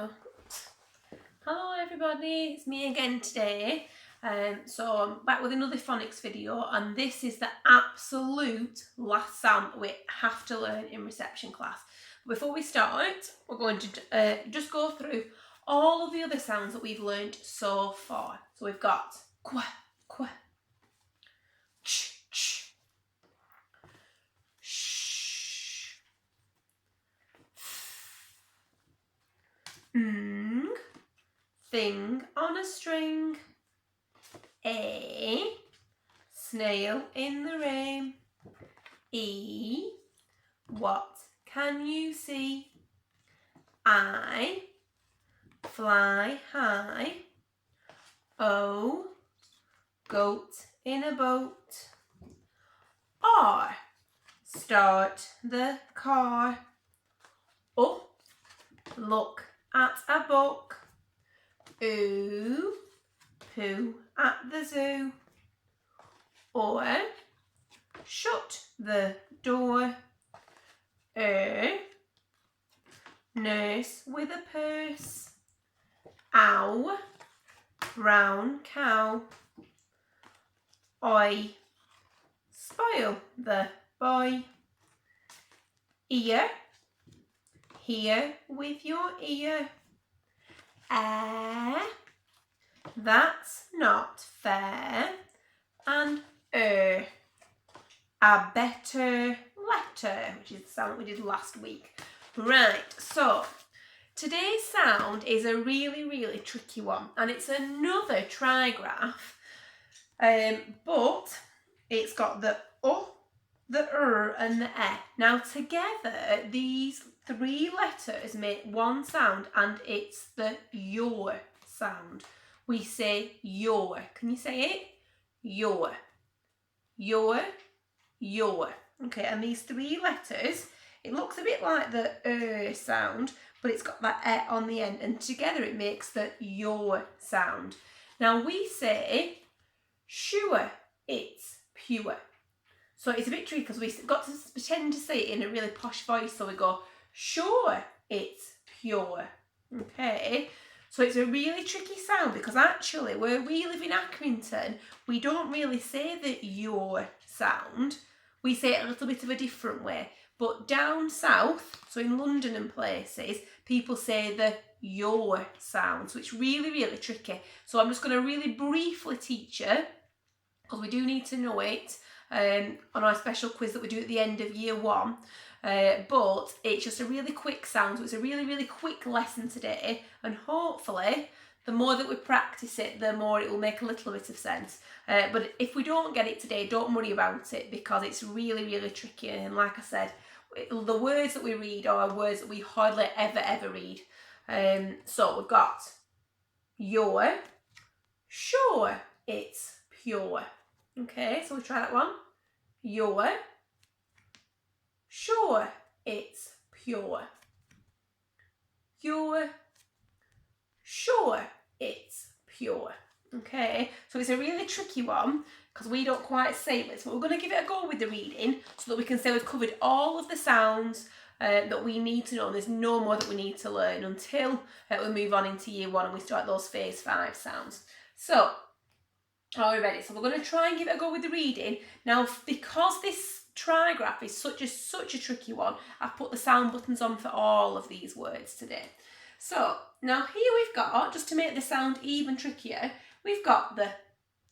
go. Hello everybody, it's me again today. So I'm back with another phonics video, and this is the absolute last sound that we have to learn in reception class. Before we start, we're going to just go through all of the other sounds that we've learned so far. So we've got qua, qua, ch, ch, sh, ng, thing on a string, a, snail in the rain, e, what can you see, I, fly high, o, goat in a boat, r, start the car, o, look at a book, oo, poo at the zoo, or shut the door, nurse with a purse, ow, brown cow, oi, spoil the boy, ear, here with your ear, that's not fair, and a better letter, which is the sound we did last week. Right, so today's sound is a really tricky one, and it's another trigraph, but it's got the o, the and the e. Now together these three letters make one sound, and it's the your sound. We say your. Can you say it? Your. Your. Your. Okay, and these three letters, it looks a bit like the sound, but it's got that e on the end, and together it makes the your sound. Now we say sure, it's pure. So it's a bit tricky because we've got to pretend to say it in a really posh voice. So we go, sure, it's pure. Okay, so it's a really tricky sound because actually where we live in Accrington, we don't really say the your sound. We say it a little bit of a different way. But down south, so in London and places, people say the your sound. So it's really tricky. So I'm just going to really briefly teach you, because we do need to know it on our special quiz that we do at the end of year one. But it's just a really quick sound, so it's a really quick lesson today, and hopefully the more that we practice it, the more it will make a little bit of sense. But if we don't get it today, don't worry about it, because it's really tricky, and like I said, the words that we read are words that we hardly ever read. So we've got your, sure, it's pure. Okay, so we'll try that one. Your, sure, it's pure. Your, sure, it's pure. Okay, so it's a really tricky one because we don't quite say this, but we're going to give it a go with the reading so that we can say we've covered all of the sounds that we need to know, and there's no more that we need to learn until we move on into year one and we start those phase 5 sounds. So, are we ready? So we're going to try and give it a go with the reading. Now, because this trigraph is such a tricky one, I've put the sound buttons on for all of these words today. So now here we've got, just to make the sound even trickier, we've got the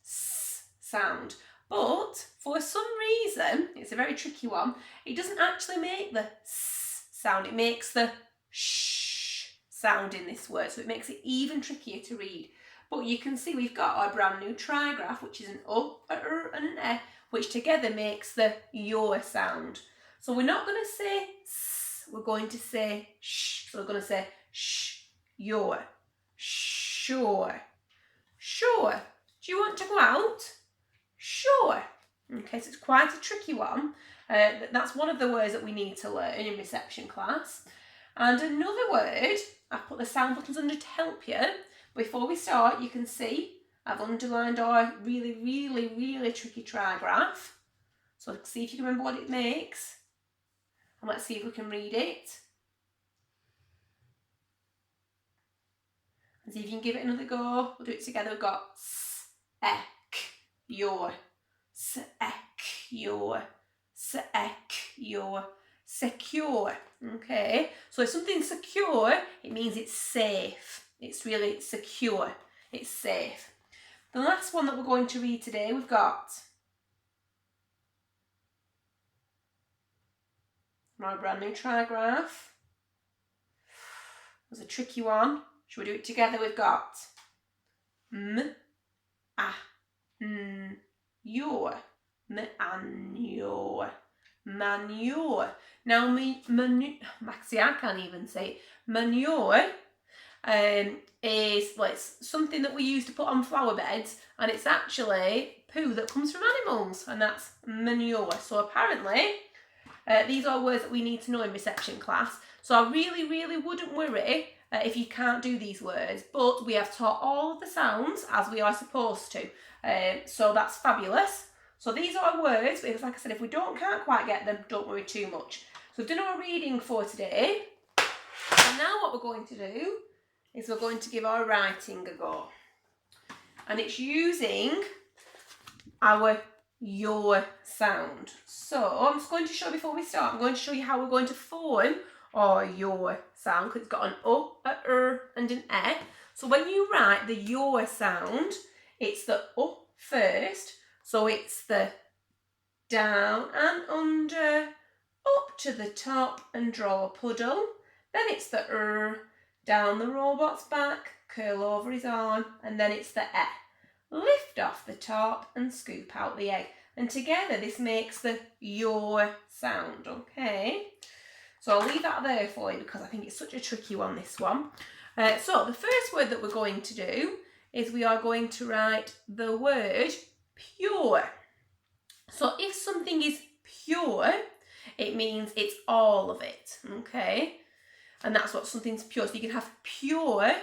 s sound. But for some reason, it's a very tricky one, it doesn't actually make the s sound, it makes the sh sound in this word. So it makes it even trickier to read. But you can see we've got our brand new trigraph, which is an o, a and an e, which together makes the your sound. So we're not going to say s, we're going to say sh. So we're going to say sh, your, sure, sure. Do you want to go out? Sure. Okay, so it's quite a tricky one. That's one of the words that we need to learn in reception class. And another word, I've put the sound buttons under to help you. Before we start, you can see I've underlined our really tricky trigraph. So see if you can remember what it makes. And let's see if we can read it. And see if you can give it another go. We'll do it together. We've got secure, secure, secure, secure. Okay, so if something's secure, it means it's safe. It's really secure. It's safe. The last one that we're going to read today, we've got my brand new trigraph. It was a tricky one. Should we do it together? We've got m, a, n, your, manure, manure. Now, Maxie, I can't even say it. Manure is, well, it's something that we use to put on flower beds, and it's actually poo that comes from animals, and that's manure. So apparently, these are words that we need to know in reception class. So I really wouldn't worry if you can't do these words, but we have taught all of the sounds as we are supposed to. So that's fabulous. So these are words, because like I said, if we can't quite get them, don't worry too much. So we've done our reading for today. And now what we're going to do is we're going to give our writing a go. And it's using our your sound. So I'm just going to show, before we start, I'm going to show you how we're going to form our your sound, because it's got an O, a and an E. So when you write the your sound, it's the O first. So it's the down and under, up to the top and draw a puddle. Then it's the down the robot's back, curl over his arm, and then it's the E. Lift off the top and scoop out the egg. And together this makes the your sound, okay? So I'll leave that there for you because I think it's such a tricky one, this one. So the first word that we're going to do is we are going to write the word pure. So if something is pure, it means it's all of it, okay? And that's what something's pure. So you can have pure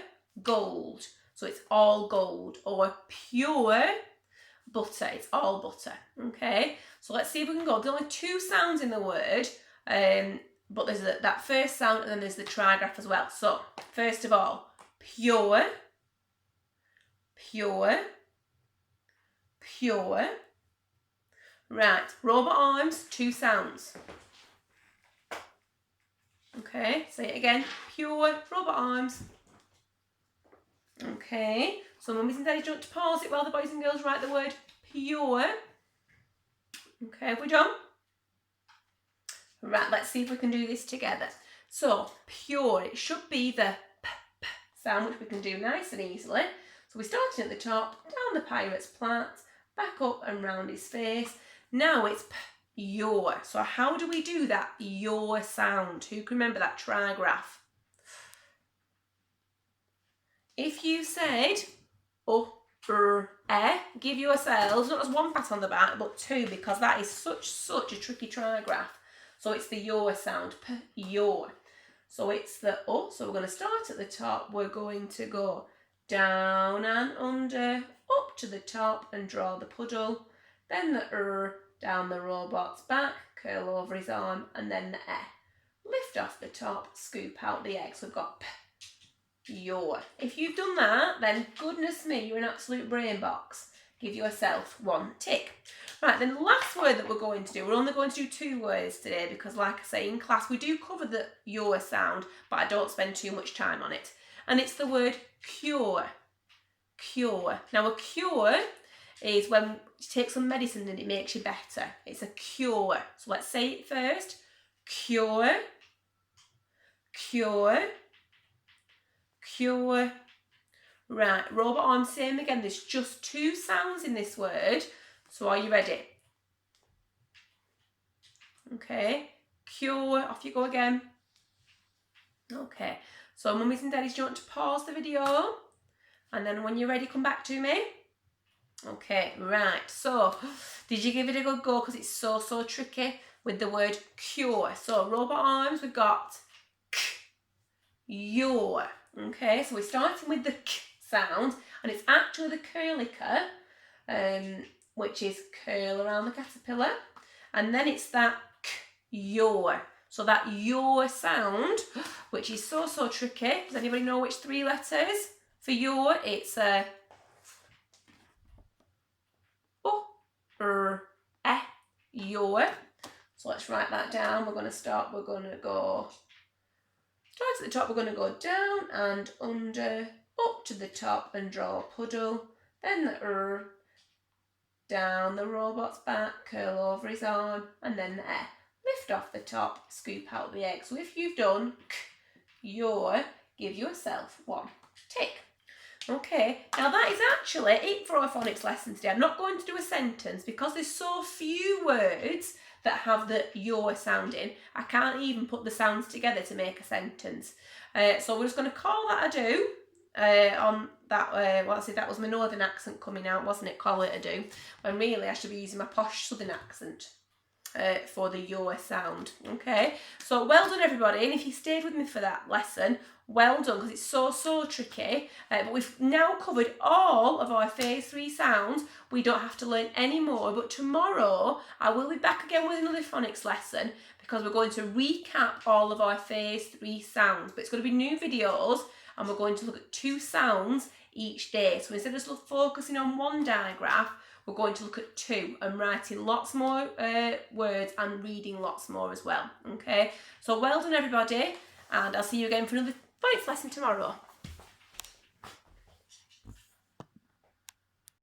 gold. So it's all gold, or pure butter. It's all butter, okay? So let's see if we can go. There's only two sounds in the word, but there's that first sound and then there's the trigraph as well. So first of all, pure, pure, pure. Right, robot arms, two sounds. Okay, say it again. Pure, robot arms. Okay, so mummies and daddies, do you want to pause it while the boys and girls write the word pure? Okay, have we done? Right, let's see if we can do this together. So, pure, it should be the p sound, which we can do nice and easily. So we're starting at the top, down the pirate's plait, back up and round his face. Now it's your. So how do we do that your sound? Who can remember that trigraph? If you said give yourselves not as one pat on the back, but two, because that is such a tricky trigraph. So it's the your sound, your. So it's the so we're going to start at the top. We're going to go down and under, up to the top and draw the puddle. Then the down the robot's back, curl over his arm, and then the lift off the top, scoop out the egg. So we've got your. If you've done that, then goodness me, you're an absolute brain box. Give yourself one tick. Right, then the last word that we're going to do, we're only going to do two words today because, like I say, in class we do cover the your sound, but I don't spend too much time on it. And it's the word cure. Cure. Now, a cure is when you take some medicine and it makes you better. It's a cure. So let's say it first. Cure. Cure. Cure. Right, robot arm, same again. There's just two sounds in this word. So are you ready? Okay. Cure. Off you go again. Okay. So mummies and daddies, do you want to pause the video? And then when you're ready, come back to me. Okay, right. So, did you give it a good go? Because it's so tricky with the word cure. So, robot arms, we've got k, your. Okay, so we're starting with the k sound, and it's actually the curly k, which is curl around the caterpillar, and then it's that k, your. So that your sound, which is so tricky. Does anybody know which three letters? For your, it's a your. So let's write that down. We're going to go start at the top, we're going to go down and under, up to the top and draw a puddle. Then the down the robot's back, curl over his arm, and then the lift off the top, scoop out the egg. So if you've done your, give yourself 1 tick. Okay, now that is actually it for our phonics lesson today. I'm not going to do a sentence because there's so few words that have the your sound in. I can't even put the sounds together to make a sentence. So we're just going to call that a do. On that, that was my northern accent coming out, wasn't it? Call it a do. When really I should be using my posh southern accent for the your sound. Okay, so well done everybody, and if you stayed with me for that lesson, well done, because it's so tricky. But we've now covered all of our phase 3 sounds. We don't have to learn any more, but tomorrow I will be back again with another phonics lesson, because we're going to recap all of our phase 3 sounds. But it's going to be new videos, and we're going to look at 2 sounds each day. So instead of just focusing on one digraph, we're going to look at 2 and writing lots more words and reading lots more as well. Okay, so well done everybody, and I'll see you again for another phonics lesson tomorrow.